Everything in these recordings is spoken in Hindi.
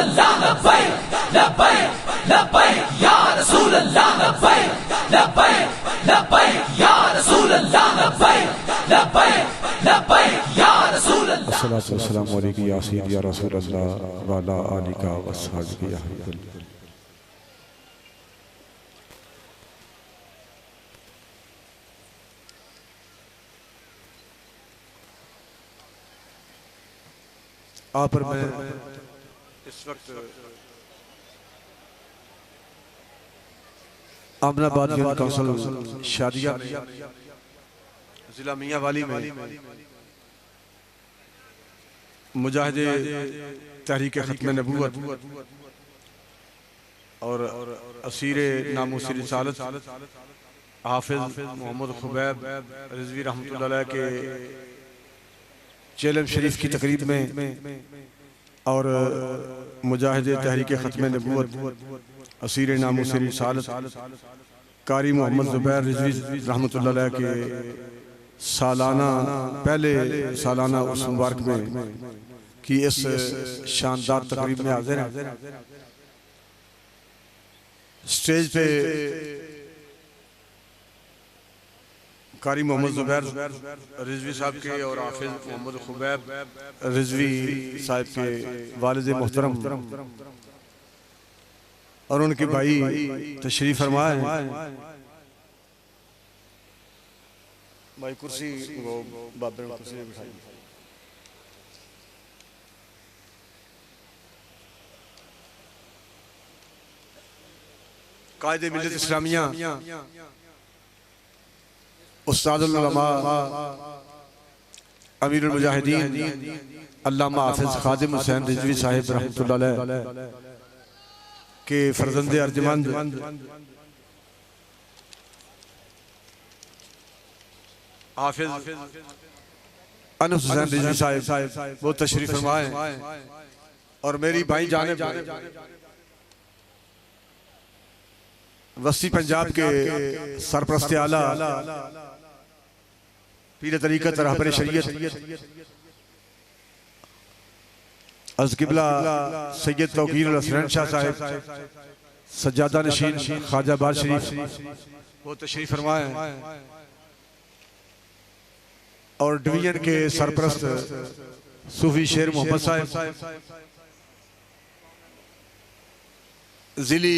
अल्लाह लब्बैक लब्बैक लब्बैक या रसूल अल्लाह लब्बैक लब्बैक लब्बैक या रसूल अल्लाह लब्बैक लब्बैक लब्बैक या रसूल अल्लाह। अस्सलातु वस्सलामु अलैका या सय्यदी या रसूल अल्लाह व अला आलिका व अस्हाबिका या हब्बल। आप पर मैं इस वक्त आमनाबाद यूथ काउंसिल शादिया में जिला मियां वाली में मुजाहिदे तहरीक खत्म नबूवत और असीरे नामूसी रिसालत हाफिज मोहम्मद खुबैब रिजवी रहमतुल्लाह अलैह के चेलम शरीफ की तकरीब में और मुजाहिदे तहरीक खत्म नबूवत असीर नामूसी रिसालत कारी मोहम्मद ज़ुबैर रिजवी रहमतुल्लाह अलैह के सालाना पहले सालाना उस मुबारक में की इस शानदार तकरीब में हाजिर हैं। स्टेज पे कारी मोहम्मद ज़ुबैर रिजवी साहब के और हाफिज मोहम्मद खुबैब रिजवी साहब के वालिद मोहतरम और उनके भाई तशरीफ फरमा है। भाई कुर्सी वो बाबर कुर्सी बिठाई। कायदे मिल्लत इस्लामिया उस्तादुल उलमा अमीरुल मुजाहिदीन अल्लामा हाफिज खादिम हुसैन रिजवी साहिब रहमतुल्लाह अलैह के फर्जंदे अर्जमंद हाफिज अनस हुसैन रिजवी साहिब वो तशरीफ फरमाए और मेरी भाई जानिब वसी पंजाब के सरपरस्त आला पीर तरीक़त रहबर शरीयत अज़ क़िबला सैयद तौक़ीर हसन शाह साहिब सज्जादा नशीन ख्वाजा बार शरीफ वो तशरीफ फरमाए और डिवीजन के सरपरस्त सूफी शेर मोहम्मद साहिब जिली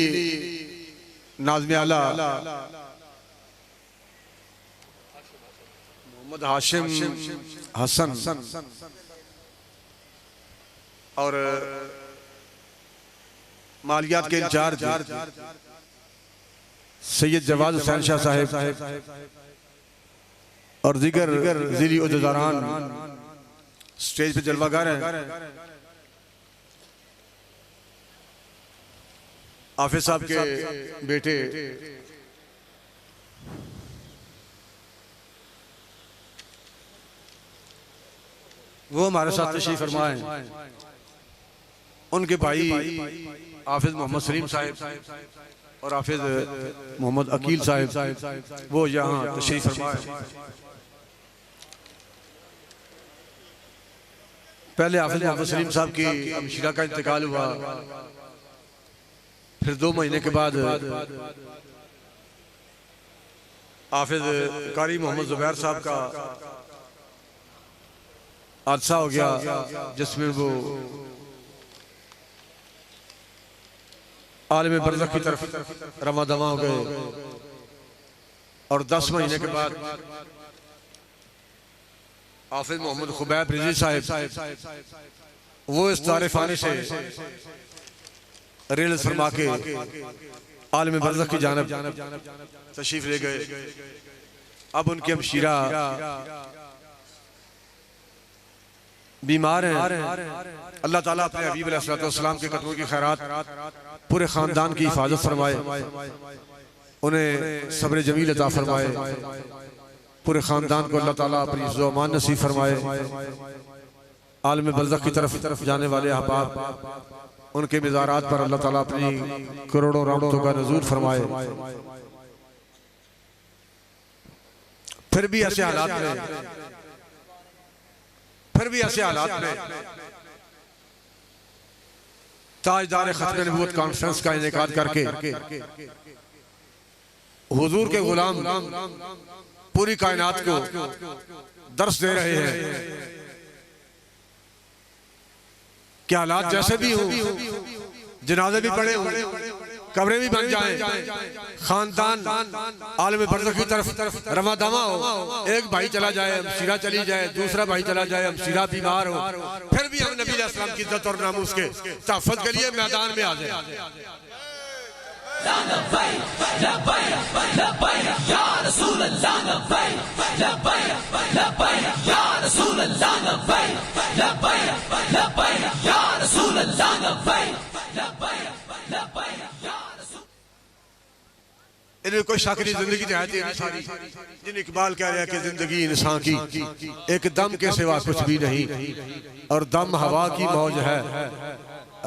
नाज़िम आला मोहम्मद हाशिम हसन और मालियात के इंचार्ज सैयद जवाद हुसैन शाह साहिब और दीगर जिली उहदेदारान स्टेज पे जलवागर हैं। हाफिज साहब के बेटे वो हमारे साथ तशरीफ फरमाए। उनके भाई हाफिज मोहम्मद सलीम साहिब और हाफिज मोहम्मद अकील साहिब वो यहाँ तशरीफ फरमाए। पहले हाफिज मोहम्मद सलीम साहब की हमशीरा का इंतकाल हुआ, फिर 2 महीने के बाद हाफिज कारी मोहम्मद ज़ुबैर साहब का हादसा हो गया जिसमें वो आलम बरज़ख की तरफ रवा दवा हो गए और 10 महीने के बाद हाफिज मोहम्मद खुबैब रिजवी साहिब वो इस दारे फ़ानी से रेल फरमा के आलम बरज़ख की जानब तशरीफ ले गए। अब उनकी हमशीरा बीमार हैं। अल्लाह ताला अपने हबीब अलैहिस्सलाम के कदमों की खैरात पूरे खानदान की हिफाजत फरमाए, उन्हें सब्र जमील अता फरमाए, पूरे खानदान को अल्लाह ताला अपनी इज़्ज़त व अमान नसीब फरमाए। आलम बरज़ख की तरफ जाने वाले अहबाब उनके मिज़ारात पर अल्लाह ताला अपनी करोड़ों रहमतों का नुज़ूल फरमाए। फिर भी ऐसे हालात में ताजदार खत्म नबूवत कॉन्फ्रेंस का इनेकाद करके हुजूर के गुलाम पूरी कायनात को दर्श दे रहे हैं कि हालात जैसे भी हो, जनाजे भी पड़े हों, कब्रें भी बन जाएं, खानदान आलम बरज़ख की तरफ रमा दमा हो, एक भाई चला जाए, हमशीरा चली जाए, दूसरा भाई चला जाए, हमशीरा बीमार हो, फिर भी हम नबी अलैहि सलाम की इज्जत और नामूस के तहफ़्फ़ुज़ के लिए मैदान में आ जाए। इन्हें कोई शक नहीं, जिंदगी चाहती है सारी, जिन इकबाल कह रहा है कि जिंदगी इंसान की एक दम के सिवा कुछ भी नहीं, और दम हवा की मौज है,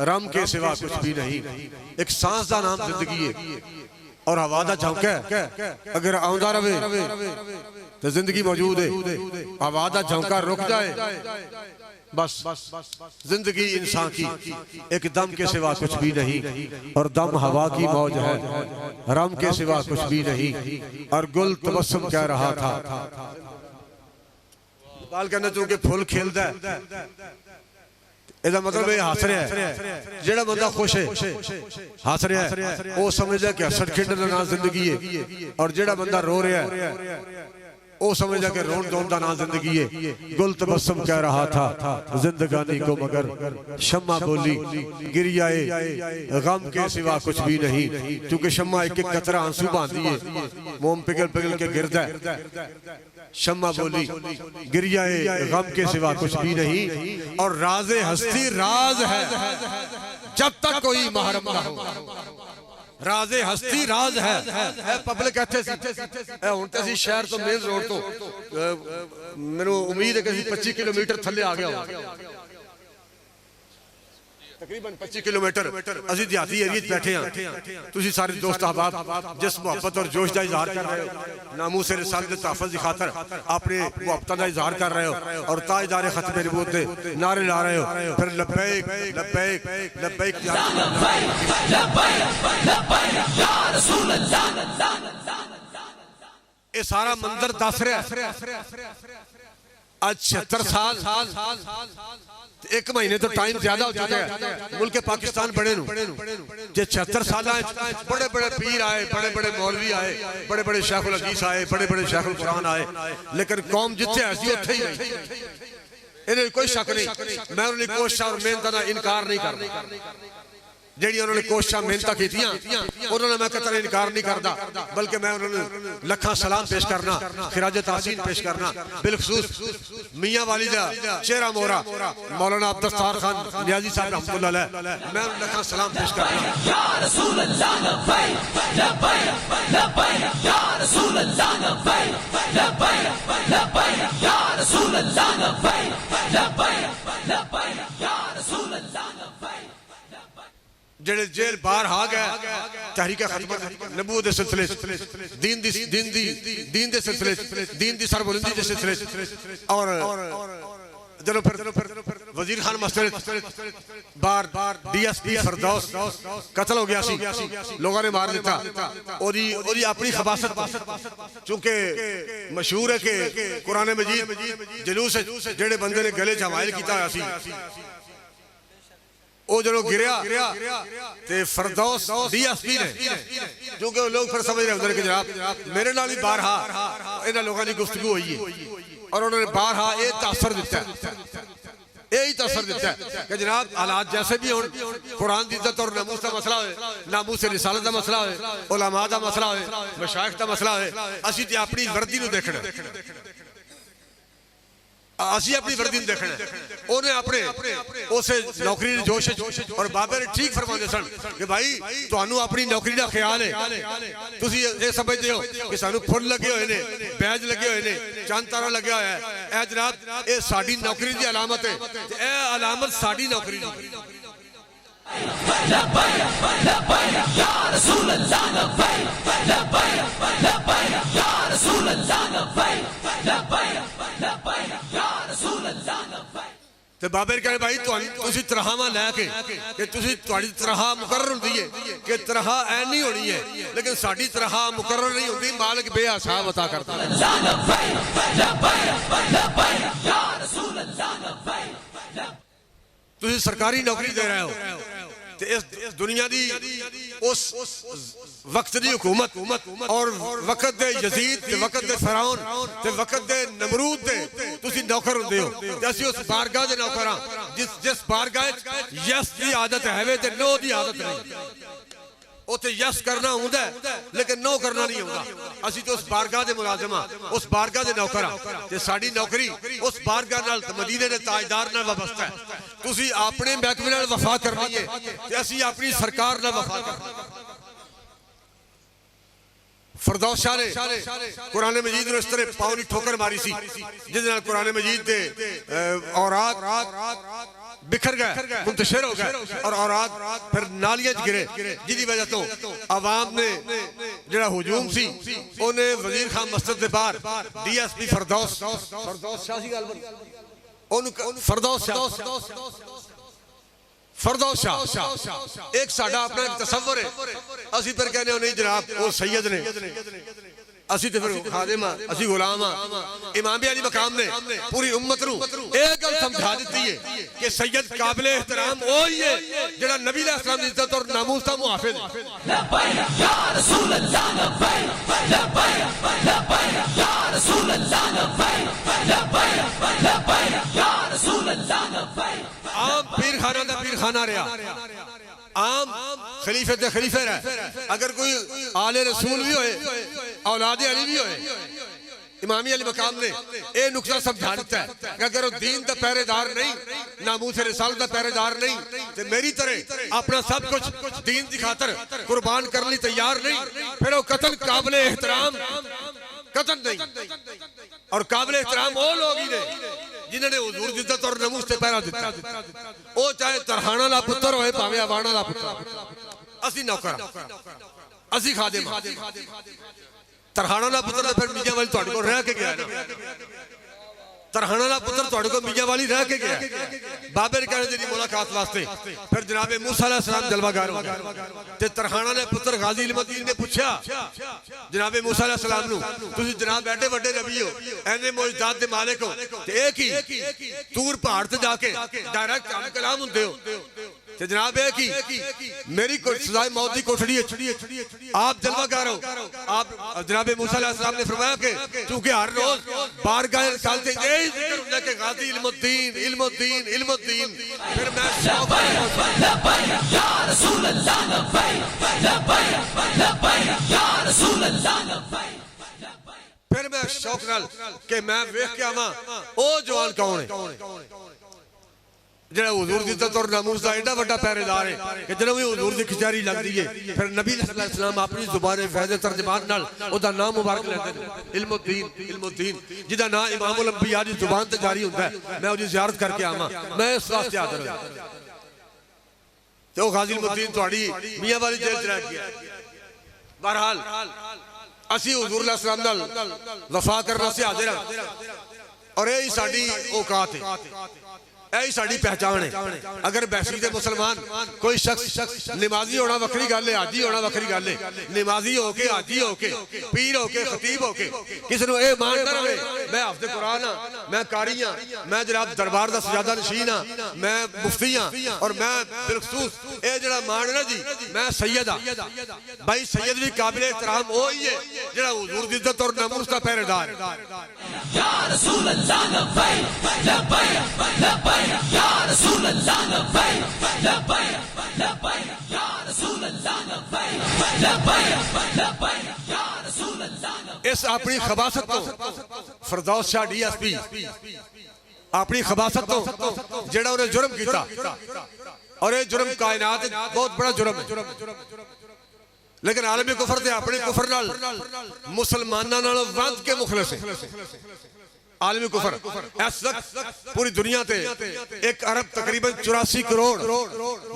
रम के सिवा कुछ भी नहीं। एक सांस का नाम जिंदगी है और हवा का झोंका है, अगर आउंदा रहे तो जिंदगी मौजूद है, हवा का झोंका रुक जाए बस जिंदगी इंसान की एक दम के सिवा कुछ भी नहीं, और दम हवा की मौज है, रम के सिवा कुछ भी नहीं। और गुल तबस्सुम कह रहा था, बाल कहना चूंकि फुल खिलता है, इसका मतलब ये हस रहा है, जेड़ा बंदा खुश है हस रहा है, वो समझदा कि हसड़ खेडण दा जिंदगी है, और जेड़ा बंदा रो रहा है वो समझदा कि रोन धोन दा नाम जिंदगी है। गुल तबस्सुम कह रहा था जिंदगानी को मगर शम्मा बोली गिरियाए गम के सिवा कुछ भी नहीं, क्योंकि शम्मा एक एक कतरा आंसू बांधती है, मोम पिघल पिघल के गिरता है। शम्मा बोली गिरियाए गम के सिवा कुछ भी नहीं, और राज़े हस्ती राज है जब तक कोई महरम ना हो। राजे हस्ती राज है पब्लिक इत्थे हुण ते असीं शहर तो मेन रोड तो मैनूं उम्मीद है कि 25 किलोमीटर थल्ले आ गया हो, तकरीबन 25 किलोमीटर असीं देहाती एरिया बैठे हैं। तुसीं सारे दोस्त अहबाब जिस मुहब्बत और जोश का इजहार कर रहे हो, नामूस रिसालत के तहफ़्फ़ुज़ की खातर अपने मुहब्बत का इजहार कर रहे हो, और ताजदार खत्म नबूवत के नारे ला रहे हो, फिर लब्बैक लब्बैक लब्बैक ये सारा मंजर दस रहा है। आज 76 साल एक महीने तो टाइम ज्यादा हो चुका है मुल्क पाकिस्तान बड़े नूं, जे 76 साल बड़े बड़े पीर आए, बड़े बड़े मौलवी आए, बड़े बड़े शेखुल हदीस आए, बड़े बड़े शेखुल कुरान आए, लेकिन कौम जिथे ऐसी उत्थे ही रही, इन्हें कोई शक नहीं। मैं उन्होंने कोशिश और मेहनत का इनकार नहीं करता, जेड़ी उन्होंने कोशिशा मेहनत कीतियां उन्होंने मैं कतई इनकार नहीं करता, बल्कि मैं उन्होंने लखा सलाम पेश करना, खिराज तासीन पेश करना, बिलखसूस मियां वाली दा चेहरा मोहरा मौलाना अब्दुस्तार खान नियाजी साहब रहमतुल्लाह अलैह, मैं लखा सलाम पेश करना। या रसूल अल्लाह लब्बैक लब्बैक लब्बैक या रसूल अल्लाह लब्बैक लब्बैक लब्बैक या रसूल अल्लाह लब्बैक लब्बैक लब्बैक या रसूल अल्लाह लब्बैक। जेड़े जेल बाहर आ गए तहरीक खिदमत नबूवत दे सिलसिले दीन दे सिलसिले दीन दी सरबुलंदी दे सिलसिले, और चलो फिर वजीर खान मस्जिद बार डीएसपी फरदौस कत्ल हो गया सी, लोगों ने मार दिता, ओदी अपनी खबासत, चूंकि मशहूर है कि कुरान मजीद जलूस जेड़े बंदे ने गले च हवाइल किया होया सी, वो जो गिरया ते फरदौस डीएसपी ने, क्योंकि लोग फिर समझ रहे होंगे कि जनाब मेरे नाल ही बाहर इन्हां लोगों की गुफ्तगू हुई है, और उन्होंने बाहर ये तासर दिता है, यही तासर दिता है कि जनाब हालात जैसे भी हो, कुरान की इज्जत और नामूस का मसला है, नामूस रिसालत का मसला है, उलमा का मसला है, मशाइख का मसला है, असीं ते अपनी वर्दी नूं देखना, असी अपनी वर्दी देखना, उन्हें अपने उस नौकरी जोश, और बाबे ने ठीक फरमाते सन कि भाई तुहानू अपनी नौकरी का ख्याल है, तुसी ये समझते हो कि सानू फुल लगे हुए ने, बैज लगे हुए ने, चंद तारा लगे हुआ है, ए जनाब ये साडी नौकरी की अलामत है, ए अलामत साडी नौकरी दी। लब्बैक लब्बैक या रसूल अल्लाह लब्बैक लब्बैक लब्बैक या रसूल अल्लाह लब्बैक लब्बैक लब्बैक या रसूल अल्लाह लब्बैक। ਤੇ ਬਾਬੇ ਨੇ ਕਹੇ ਭਾਈ ਤੁਸੀਂ ਤਨਖਾਹਾਂ ਲੈ ਕੇ ਕਿ ਤੁਸੀਂ ਤੁਹਾਡੀ ਤਨਖਾਹ ਮੁਕਰਰ ਹੁੰਦੀ ਹੈ ਕਿ ਤਨਖਾਹ ਐ ਨਹੀਂ ਹੋਣੀ ਹੈ ਲੇਕਿਨ ਸਾਡੀ ਤਨਖਾਹ ਮੁਕਰਰ ਨਹੀਂ ਹੁੰਦੀ ਮਾਲਕ ਬੇਹਿਸਾਬ ਅਤਾ ਕਰਦਾ ਹੈ ਤੁਸੀਂ ਸਰਕਾਰੀ ਨੌਕਰੀ ਦੇ ਰਹੇ ਹੋ ਤੇ ਇਸ ਦੁਨੀਆ ਦੀ ਉਸ वक्त दी हुकूमत और वक्त दे यजीद ते वक्त दे फिरौन ते वक्त दे नमरूद दे तुसी नौकर हुंदे हो ते असीं उस बारगाह दे नौकर हां जिस बारगाह यस दी आदत है ते नो दी आदत नहीं उत्थे यस करना हुंदा लेकिन नो करना नहीं हुंदा असीं तो उस बारगाह दे मुलाजिम हां उस बारगाह दे नौकर हां ते साडी नौकरी उस बारगाह नाल मदीने दे ताजदार नाल वाबस्ता है तुसी अपने महकमे नाल वफा करनी है ते असीं अपनी सरकार नाल वफा करनी है फरदौस शाह ने कुरान मजीद में इस तरह पाँव की ठोकर मारी सी जिस कुरान मजीद के औरात बिखर गए मुंतशिर हो गए और औरात फिर नालियां गिरे जिसकी वजह तो आवाम ने जरा हुजूम सी उन्हें वजीर खान मस्जिद के बाहर DSP फरदौस शाह सी गल फरदौस शाह एक साडा अपना एक तसव्वुर है असी फिर कहने नहीं जनाब वो सैयद ने असी तो फिर खादिम हां असी गुलाम हां इमाम अली मकाम ने पूरी उम्मत नूं एक गल समझा दी है कि सैयद काबिल एहतराम वही है जेड़ा नबी अलैहि सलाम दी इज्जत और नामूस दा मुहाफिज है लब्बैक या रसूल अल्लाह लब्बैक लब्बैक लब्बैक या रसूल अल्लाह लब्बैक लब्बैक लब्बैक या रसूल अल्लाह लब्बैक आम पीर खाना दा पीर खाना रहा आम खलीफे ते खलीफे रहा अगर कोई आले रसूल भी होए औलाद अली भी होए इमामी अली मकाम ने यह नुक्ता समझा दिता है कि अगर वो दीन का पहरेदार नहीं नामूस रिसालत का पहरेदार नहीं तो मेरी तरह अपना सब कुछ दीन की खातर कुर्बान करने तैयार नहीं फिर वो कतल काबिल एहतराम कतल नहीं और काबिल एहतराम वो लोग ही ने जिन्होंने हुजूर दी इज्जत और नमूस से पहरा दिता वो चाहे तरहाना दा पुत्र होए भावे अवाना दा पुत्र असी नौकर असी खादिम तरहाना दा पुत्र फिर मियां वाली तुहाडे कोल रह के गया ना तरहाना दा पुत्र तुहाडे कोल मियां वाली रह के गया बाबे ने कहने दी मुलाकात वास्ते फिर जनाबे मूसा अलैहि सलाम जलवागार हो गए ते तरहाना ने पुत्र गाजी इल्मुद्दीन ने पूछा जनाबे मूसा अलैहि सलाम नु तुसी जनाब बैठे बड़े नबी हो एने मौजूदात दे मालिक हो ते एक ही तूर पहाड़ ते जाके डायरेक्ट कलाम हुंदे हो ते जनाब है कि मेरी सजाए मौत की कोठड़ी है आप जलवागार हो आप जनाबे मूसा अलैहि सलाम ने फरमाया कि क्योंकि हर रोज बारगाह रिसालत यही जिक्र होता है कि गाजी इल्मुद्दीन इल्मुद्दीन इल्मुद्दीन फिर मैं लब्बैक या रसूल अल्लाह लब्बैक लब्बैक लब्बैक या रसूल अल्लाह लब्बैक फिर मैं शौक नाल कि मैं वेख के आवां ओ जवान कौन है जेड़ा हुजूर दी इज्जत और नामूस दा एडा बड़ा पहरेदार है कि जदों भी हुजूर दी खिचारी लगदी है फिर नबी सल्लल्लाहु अलैहि वसल्लम अपनी जुबान फैज़ तर्जमान नाल ओदा नाम मुबारक लेंदे ने इल्मुद्दीन जिदा नाम इमामुल अंबिया दी जुबान ते जारी हुंदा है मैं ओदी ज़ियारत करके आवां मैं इस वास्ते हाज़िर होया ते ओ गाजी इल्मुद्दीन तुहाडी मियां वाली जेल च रह गया बहरहाल असी हुजूर अलैहि सलाम नाल वफा करने से हाज़िर हां और यही साडी औकात है यही साड़ी पहचान है अगर बैसी मुसलमान कोई शख्स नमाजी होना वक्री गल है हाजी होना वक्री गल है नमाजी होके हाजी होके पीर होके खतीब होके किसी को यह मानता रहे मैं हाफिज़ कुरान हाँ मैं कारी हाँ मैं जनाब दरबार का सजादा नशीन हाँ मैं मुफ्ती हाँ और मैं बिलखसूस ये जरा मान है ना जी मैं सैयद हाँ भाई सैयद भी काबिल एहतराम वो ही है जरा हुजूर दी इज्जत और नामूस का पहरेदार या रसूल अल्लाह लब्बैक लब्बैक लब्बैक या रसूल अल्लाह लब्बैक लब्बैक लब्बैक या रसूल अल्लाह लब्बैक लब्बैक लब्बैक या रसूल अल्लाह इस अपनी खबासत तो फरदौस शाह DSP अपनी खबासत तो जेड़ा उन्हें जुर्म किया और ये जुर्म कायनात बहुत बड़ा जुर्म है लेकिन आलमी कुफर ते अपने कुफर नाल मुसलमानां नाल वंध के मुखलिस है आलमी कुफर इस वक्त पूरी दुनिया ते 1 अरब तकरीबन 84 करोड़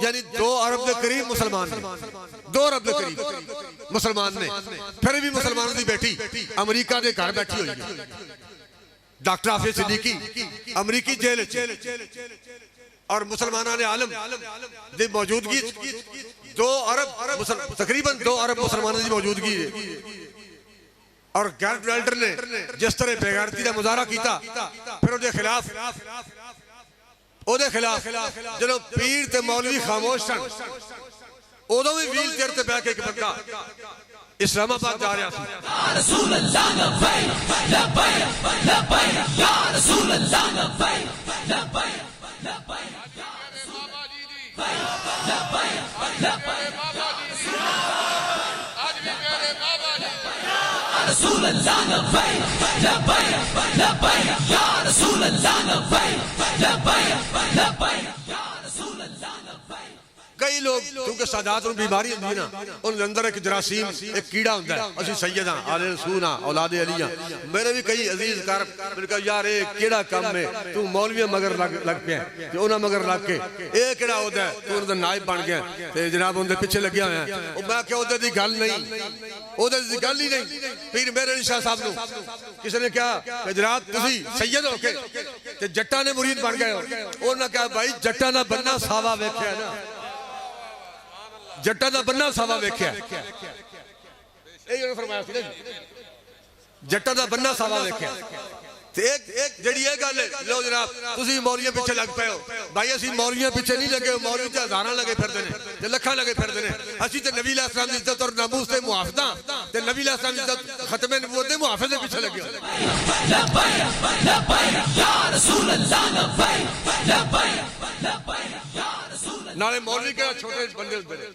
यानी 2 अरब के करीब मुसलमान ने 2 अरब के करीब मुसलमान ने फिर भी मुसलमानों की बेटी अमेरिका के घर बैठी हुई है डॉक्टर हाफिज सिद्दीकी अमरीकी जेल और मुसलमाना ने आलम दी मौजूदगी 2 अरब तकरीबन 2 अरब मुसलमानों की मौजूदगी और गैरट वेल्टर ने जिस तरह बेगैरती का मुजाहरा किया फिर उसके खिलाफ जो पीर ते मौलवी खामोश सन उदों भी व्हील चेयर ते बैठ के एक बंदा इस्लामाबाद जा रहा था। कई लोग क्योंकि सादात बीमारी होती है ना उनके अंदर एक जरासीम एक कीड़ा होता है असि सैयद हाँ आले रसूल हाँ औलादे अली हाँ मेरे भी कई अजीज कर मैंने कहा यार ये केड़ा काम है तू मौलवी मगर लग पे ते उन्हां मगर लग के ये केड़ा होता है तू उनका नायब बन गया ते जनाब उनके पीछे लगे हुए हैं मैं क्या उधर दी गल नहीं उधर दी गल ही नहीं फिर मेरे शाह साहब नु किसी ने कहा कि जनाब तुसी सैयद हो के ते जट्टा ने मुरीद बन गए हो उन्होंने कहा भाई जट्टा ना बनना सावा वेख्या ना जट्टा दा बन्ना सावा वेख्या जट्टा दा बन्ना सावा वेख्या एक जड़ी ये गल है लो जनाब तुसी मौलवियां पीछे लग पे हो भाई असि मौलवियां पीछे नहीं लगे मौलवी ते हजारां लगे फिरदे ने ते लखां लगे फिरदे ने असि ते नबी अलैहि सलाम दी इज्जत और नामूस ते मुहाफदा ते नबी अलैहि सलाम दी इज्जत खत्मे नबूवत दे मुहाफिज दे पीछे लगे हो लब्बैक लब्बैक या रसूल अल्लाह लब्बैक लब्बैक लब्बैक या रसूल नाले मौलवी के छोटे बंदे होंदे ने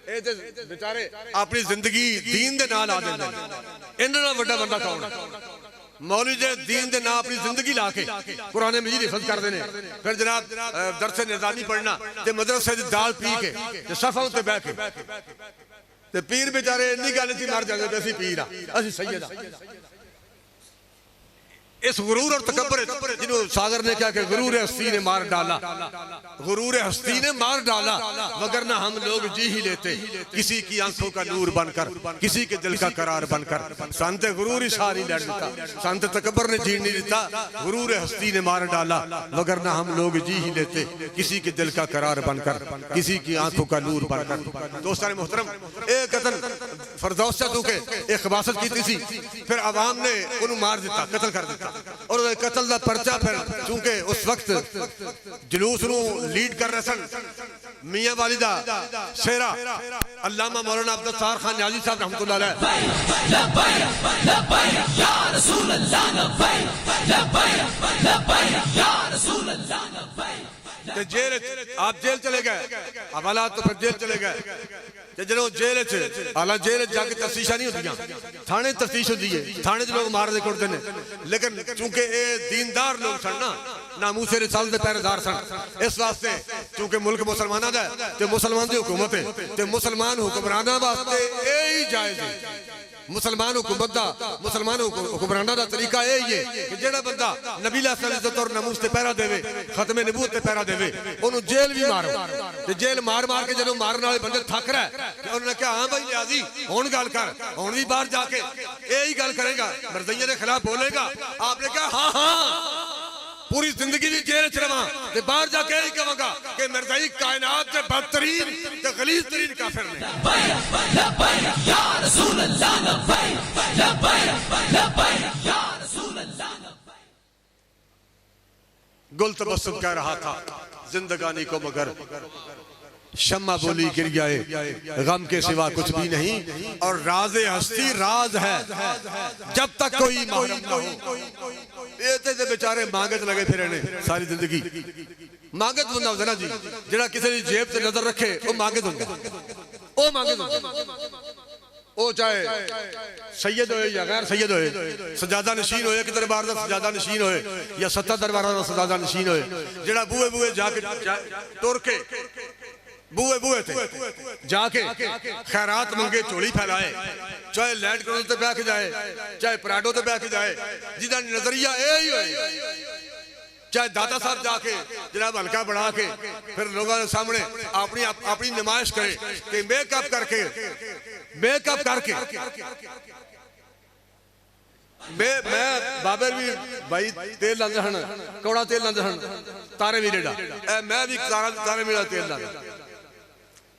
ए ते बेचारे अपनी जिंदगी दीन दे नाल आ जांदे ने इन्हां नाल वड्डा बंदा कौन मौलवी जे दीन दे नाल अपनी जिंदगी ला के कुरान मजीद हिफ्ज करदे ने फिर जनाब दरस निज़ामी पढ़ना ते मदरसे दी दाल पी के ते सफां ते बैठ के ते पीर बेचारे इन्नी गल च मर जांदे ते असीं पीर आ असीं सैयद आ इस गुरूर और तकब्बुर जिन्हों सागर ने क्या कि गुरूर हस्ती ने मार डाला गुरूर हस्ती ने मार डाला वगरना हम लोग जी ही लेते किसी की आंखों का नूर बनकर किसी के दिल का करार बनकर संत गुरूर ही सारी लड़ देता संत तकब्बुर ने जी नहीं देता गुरूर हस्ती ने मार डाला वगरना हम लोग जी ही लेते किसी के दिल का करार बनकर किसी की आंखों का नूर बनकर। दोस्तान मोहतरम एक कतल फरदौस चतू के एक खबासत की थी फिर अवाम ने उन्हें मार दिता कत्ल कर दिता और कत्ल का पर्चा फिर चूंकि उस वक्त जुलूस लीड कर रहे सन मियां वाली दा शेरा अल्लामा मौलाना अब्दुल सत्तार खान न्याजी साहब रहमतुल्लाह अलैह जेल आप जेल चले गए हवाला तो फिर जेल चले गए जो जेल हालांकि जेल जाके तफ्तीशा नहीं होती थाने तफ्तीश होती है थाने लोग मारते कुटते हैं लेकिन चूंकि ये दीनदार लोग सन ना नामूसे रिसालत दे पहरेदार सन इस वास्ते चूंकि मुल्क मुसलमाना दा ते मुसलमान दी हुकूमत है ते मुसलमान हुक्मराना वास्ते यही जायज है मुसलमान हुकूमत दा मुसलमान हुक्मराना दा तरीका यही है कि जेड़ा बंदा नबी अलैहि सल्लल्लाहु और नमूस ते पहरा देवे खत्मे नबूवत ते पहरा देवे ओनु जेल भी मारो ते जेल मार मार के जदों मारन वाले बंदे थक रहा है उन्होंने कहा हां भाई न्याजी हुण गल कर हुण भी बाहर जाके यही गल करेगा मरज़ैया के खिलाफ बोलेगा आपने कहा हां हां पूरी जिंदगी भी जेल च रहा ते बाहर जाके यही कहूंगा कि मरज़ई कायनात के बदतरीन ते गलीज़ तरीन काफिर ने। या रसूल अल्लाह गुल तबस्सुम कह रहा था जिंदगानी को मगर शम्मा बोली गिर जाए गम के सिवा कुछ भी नहीं और राज़े हस्ती राज है जब तक कोई महरम न हो। ये बेचारे मांगत लगे फिर सारी जिंदगी मांगत बंदा होता ना जी जेड़ा किसी की जेब से नजर रखे वो मांगत होता वो मांगत होता वो चाहे सैयद होए या गैर सैयद होए सजादा नशीन होए कि दरबार दा सजादा नशीन होए या सत्ता दरबार दा सजादा नशीन होए जेड़ा बूहे बूहे जाके तुर के बूहे बूहे थे जाके खैरात मंगे चोली फैलाए चाहे लैंड क्रूजर ते बैठ जाए चाहे पराडो ते बैठ जाए जिदा नजरिया यही होए चाहे दादा साहब जाके जनाब हल्का बढ़ा के फिर लोगों के सामने अपनी अपनी नुमाइश करे कि मेकअप करके मैं बाबर भी भाई तेल लाते हैं कौड़ा तेल लाते हैं तारे वीरे दा मैं भी तारे वीरे दा तेल लाता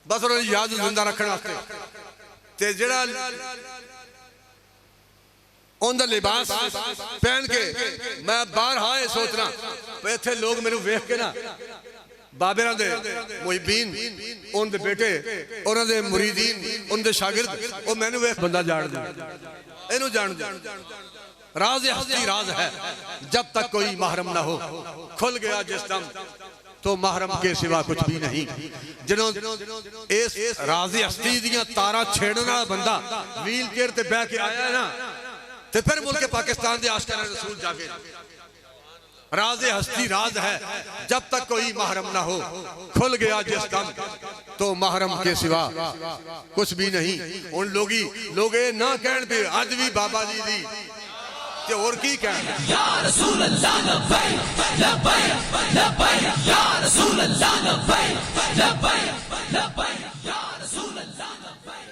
बस उन्होंने याद जिंदा रखने वास्ते ते जेड़ा उनका लिबास पहन के मैं बाहर हाँ ये सोचना इतने लोग मेरे वेख के ना बाबेरां दे मुहिबीन उनके बेटे उन्होंने मुरीदीन उनके शागिर्द वो मैनू वेख बंदा जान दे इनू जान दे राज हस्ती राज है जब तक कोई महरम ना हो खुल गया जिस दम तो महरम के सिवा कुछ भी नहीं जिन्हों इस राज हस्ती दियां तारा छेड़ने वाला बंदा व्हील चेयर ते बैठ के आया है ना ते फिर मुल्क पाकिस्तान के आशिकाना रसूल जाके राज हस्ती राज है जब तक कोई महरम ना हो खुल गया जिस दम तो महरम के सिवा कुछ भी नहीं उन लोग ना कहन पे अज भी बाबा जी दी ते और की कहना या रसूल अल्लाह लब्बैक लब्बैक लब्बैक या रसूल अल्लाह लब्बैक लब्बैक लब्बैक या रसूल अल्लाह लब्बैक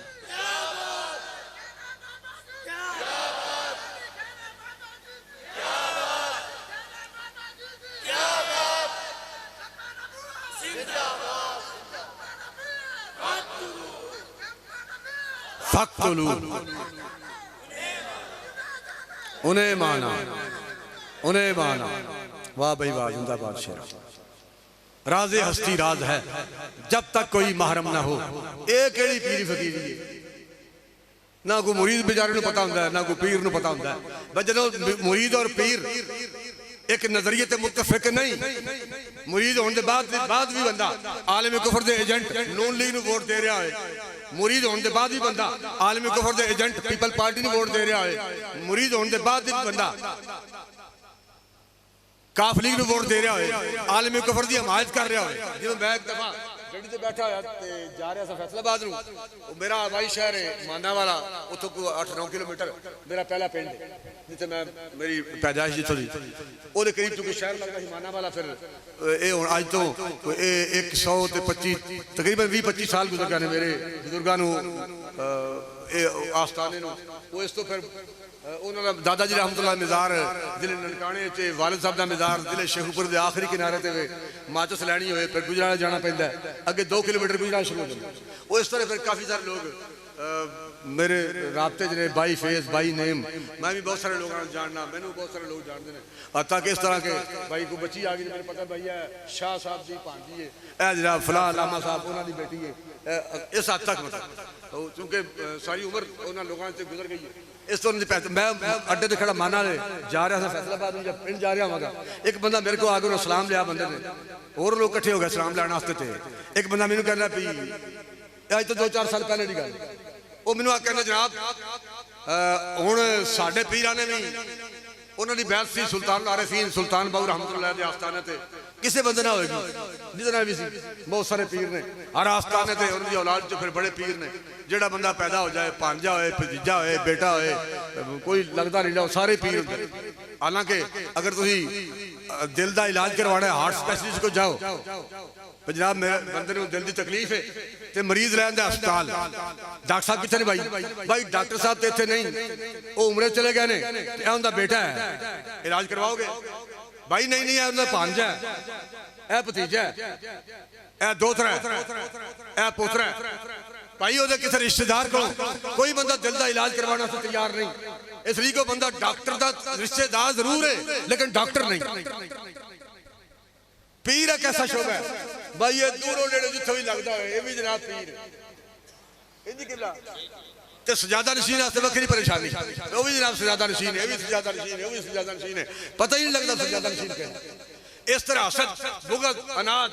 फक्तुलू उन्हें माना वाह भाई वाह जिंदाबाद शेर राज हस्ती राज है जब तक कोई महरम ना हो एक केड़ी पीरी फकीरी ना कोई मुरीद बेचारे को पता होंगे ना कोई पीर को पता होंगे बस जो मुरीद और पीर एक नजरिए ते मुत्तफिक नहीं मुरीद होने के बाद भी बंदा आलम कुफर दे एजेंट नून लीग नूं वोट दे रहा है मुरीद होने के बाद भी बंदा आलमी कुफर दे एजेंट पीपल पार्टी ने वोट दे रहा है मुरीद होने के बाद भी बंदा काफ लीग ने वोट दे रहा है आलमी कुफर की हमायत कर रहा है जिवें मैं एक दफा गड्डी ते बैठा होया ते जा रहा सा फैसलाबाद नूं मेरा आबाई शहर है मानावाला उत्थों कोई 8-9 किलोमीटर मेरा पहला पिंड जिथे मैं मेरी पैदाइश जिथों दी ओदे करीब चूंकि शहर लगदा ही मानावाला फिर ये हुण अज तो 125 तकरीबन 20-25 साल गुजर गए मेरे बुजुर्गां नूं आस्थाने नूं इस तो फिर उन्होंने दादा जी रहमतुल्लाह मिजार जिले ननकाने च वालिद साहब का मिजार जिले शेखुपुर के आखिरी किनारे ते माचस लैनी होए फिर गुजरात जाना पैंदा अगे 2 किलोमीटर गुजरात शुरू हो जाता वो इस तरह फिर काफ़ी सारे लोग मेरे राबते ने बाई फेस बाई नेम मैं भी बहुत सारे लोगों जानना मैनू बहुत सारे लोग जानते हैं हत्ता कि इस तरह के भाई को बच्ची आ गई मेरे पता भाई है शाह साहब की भांजी है जरा फलाह लामा साहब उन्होंने बेटी है इस हद तक मतलब चूंकि सारी उम्र उन्होंने लोगों से गुजर गई है इस तो मैं अड्डे ते खड़ा माना ले जा रहा था फैसलाबाद जब पिंड जा रहा होगा एक बंदा मेरे को आगे सलाम लिया बंदे ने और लोग इकट्ठे हो गए सलाम लैने वास्ते थे एक बंदा मैनू कहना भी अज तो 2-4 साल पहले की गल वो मैनू कहना जनाब हुण साडे पीरां ने भी उन्होंने बैत सी सुल्तान आरिफीन सुल्तान बाऊ रहमतुल्लाह दे आस्थाने ते किसी बंदे ना होएगी जितना भी सी बहुत सारे पीर ने हर आस्थाने ते उनकी औलाद च फिर बड़े पीर ने जेड़ा बंदा पैदा हो जाए भांजा होए भतीजा होए बेटा होए कोई लगता नहीं जाओ सारे पीर होंदे हालांकि अगर तुसी दिल का इलाज करवाना है हार्ट स्पैशलिस्ट को जाओ जनाब मेरे बंदे नूं दिल की तकलीफ है ते मरीज लैन दा अस्पताल डॉक्टर साहब कितने भाई डॉक्टर साहब तो इतने नहीं वो उमरे चले गए ने उनका बेटा है इलाज करवाओगे भाई नहीं नहीं उनका भांजा है ए भतीजा है ए दोहतरा है ए पोतरा है भाई वो किसी रिश्तेदार को कोई बंदा दिल का इलाज करवाना तो तैयार नहीं इसलिए कोई बंदा डॉक्टर का रिश्तेदार जरूर है लेकिन डॉक्टर नहीं पीर एक ऐसा शोभा है भाई ये दूरों नेड़े जिथे भी लगता है ये भी जनाब पीर ते सजादा नशीन वास्ते वक्री परेशानी वो भी जनाब सजादा नशीन है भी सजादा नशीन है वो भी सजादा नशीन है पता ही नहीं लगता सजादा नशीन क्या इस तरह हसद बुग़्ज़ अनाद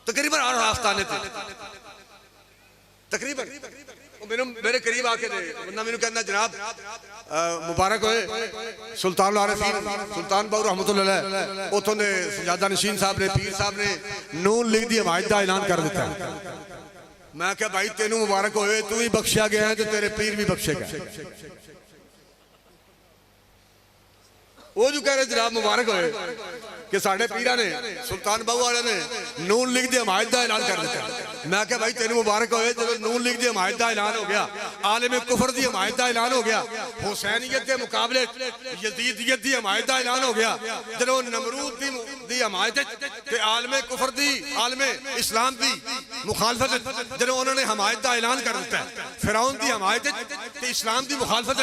तकरीबन हर आस्थाने थे तकरीबन मेरे करीब आके बंदा मैनू कहना जनाब मुबारक होए सुल्तान आरिफीन सुल्तान बाऊ रहमतुल्लाह उतों दे सजादा नशीन साहब ने पीर साहब ने नून लीग की हमायत का ऐलान कर दिता है मैं क्या भाई तेनू मुबारक होए तू ही बख्शिया गया है तो तेरे पीर भी बख्शे गए वो जो कह रहे जनाब मुबारक होए कि साढ़े पीरा ने सुल्तान बाबू वाले ने नून लीग की हमायत का ऐलान कर दिया। मैं क्या भाई तेन मुबारक होए जो नून लीग की हमायत का ऐलान हो गया, आलम कुफर की हमायत का ऐलान हो गया, हुसैनियत के मुकाबले यजीदियत की हमायत का ऐलान हो गया, जो नमरूद की हमायत आलम कुफर की आलम इस्लाम की मुखालफत जो उन्होंने हमायत का ऐलान कर दिता है, फिरौन की हमायत इस्लाम की मुखालफत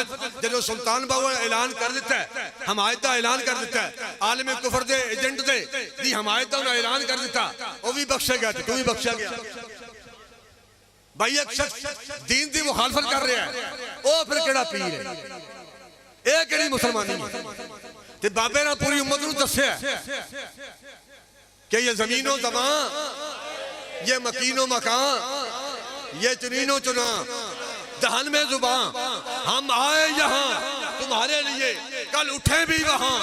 जो सुल्तान बाबू ने ऐलान कर दिता है, हमायत का ऐलान कर दिता है, आलम कुफर के एजेंट की हमायत का ऐलान कर दिता, वो भी बख्शा गया, तू भी बख्शा गया। भाई एक शख्स दीन की मुखालफत कर रहा है, वो फिर केड़ा पीर है, ये केड़ी मुसलमानी है? ते बाबे ने पूरी उम्मत को दस्या कि ये जमीनो ज़मां, ये मकीनो मकान, ये चुनीनो चुना, दहन में जुबान, हम आए यहाँ तुम्हारे लिए, कल उठे भी वहां।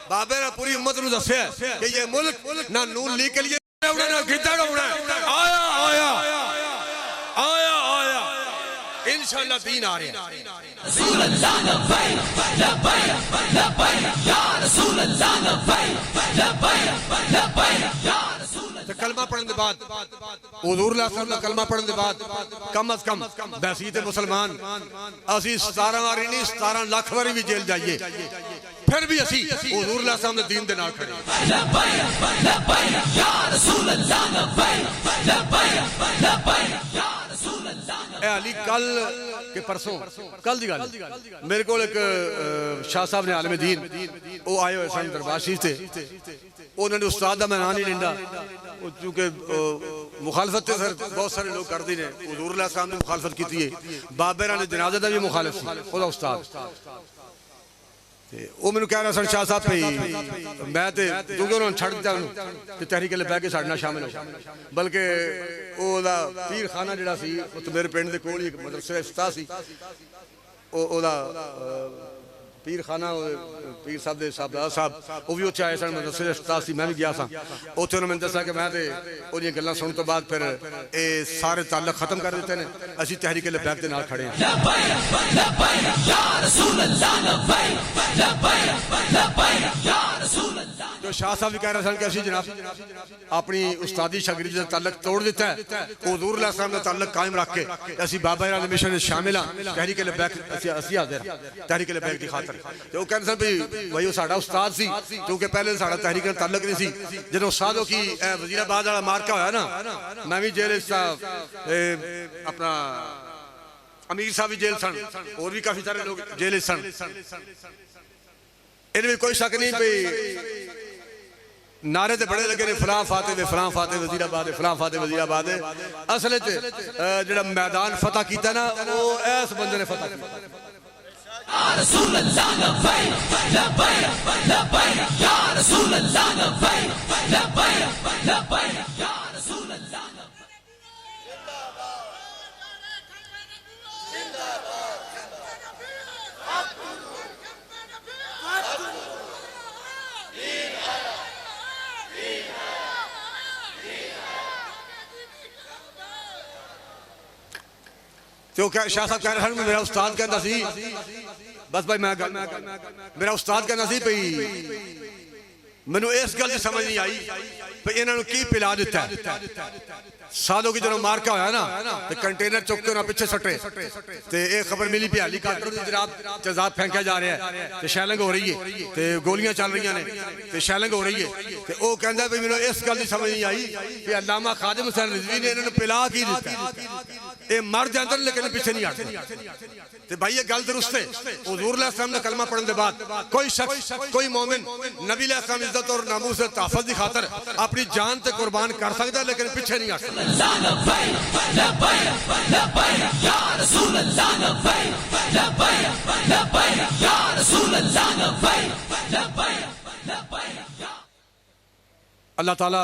बाबे ने पूरी उम्मत को दस्या कि ये मुल्क ना नून लीग के लिए ना गिद्दड़ होना है, आया आया आया आया, इंशाअल्लाह दीन आ रहे हैं। रसूल अल्लाह लब्बैक लब्बैक लब्बैक या रसूल अल्लाह लब्बैक लब्बैक लब्बैक या रसूल अल्लाह। कलमा पढ़ने के बाद हुजूर का कलमा पढ़ने के बाद कम अज कम बहसीत मुसलमान असी 17 वारी नहीं 17 लाख वारी भी जेल जाइए, फिर भी असी हुजूर के दीन के नाल खड़े। लब्बैक लब्बैक या रसूल अल्लाह लब्बैक लब्बैक लब्बैक या रसूल अल्लाह। अली कल के परसों कल दी गल मेरे को एक शाह साहब ने आलम दीन वो आए हुए सन दरबार शरीफ से, उन्होंने उस्ताद का मैं ना नहीं लेंदा क्योंकि मुखालफत सर बहुत सारे लोग करते हैं, हुजूर साहब ने मुखालफत की है, बाबे ने जनाजे का भी मुखालिफ ओदा उस्ताद, वो मैंने कह रहा सन शाह साहब भाई मैं क्योंकि उन्होंने छड़ दिता कि तहरीक ले बह के साढ़े शामिल हो, बल्कि ओदा पीर खाना जिहड़ा सी तो मेरे पिंड दे कोल ही एक मदरसा इफ्ता सी, ओदा पीर खाना पीर साहब दे साहबजादा साहब वो भी उत्थे आए सन, मदरसे इफ्ता सी, मैं भी गया सा उत्थे, उन्होंने मैंने दसा कि मैं तो गल्लां सुनने तो बाद फिर ये सारे ताल्लुक खत्म कर दिते ने, असीं तहरीक ले बह के नाल खड़े हैं। तो शाह साहब भी कह रहे सन कि असीं जनाब अपनी उस्तादी शागिर्दी का ताल्लुक तोड़ दिता है, हुजूर साहब का ताल्लुक कायम रख के असीं बाबा जी मिशन में शामिल हाँ, तहरीक ले बह असीं हाज़िर तहरीक ले बह की खातर। तो वो कहते सन भी भाई वो साडा उस्ताद सी, क्योंकि पहले साडा तहरीक नाल ताल्लुक नहीं सी, जो उस्तादों की वजीराबाद वाला मार्का होया ना, मैं भी जेल अपना अमीर साहब भी जेल सन, और भी काफी सारे लोग जेल सन, इनमें कोई शक नहीं भाई नारे ते बड़े लगे ने फलां फाते वजीराबाद फलां फाते वजीराबाद, असल जो मैदान फतह किया ना वो इस बंदे ने फतह किया। या रसूल अल्लाह लब्बैक लब्बैक लब्बैक या रसूल अल्लाह लब्बैक लब्बैक लब्बैक या रसूल अल्लाह। तो क्या शाह साहब कह रहे हैं मेरा उस्ताद कहता सी, बस भाई मैं मेरा उस्ताद कहना सी भाई मैनू इस गल समझ नहीं आई भाई इन्होंने की पिला दिता है। सालों की जो मार्का होया ना तो कंटेनर चुक के उन्हें पिछे सटे, तो एक खबर मिली भी हेलीकॉप्टर की जनाब तेजाब फेंका जा रहा है, तो शैलिंग हो रही है, तो गोलियां चल रही ने, तो शैलिंग हो रही है, तो वह कहता भाई मैंने इस गल की समझ नहीं आई कि अल्लामा खादिम हुसैन रिजवी ने इन्होंने पिला की दिता, ये मर जाते लेकिन पीछे नहीं हटते। तो भाई ये गल दुरुस्त है, हुजूर ने कलमा पढ़ने के बाद कोई शख्स कोई मोमिन नबी इज्जत और नामूस से तहफ़्फ़ुज़ की खातर अपनी जान से कुर्बान कर सकता है, लेकिन पीछे नहीं हटता। अल्लाह ताला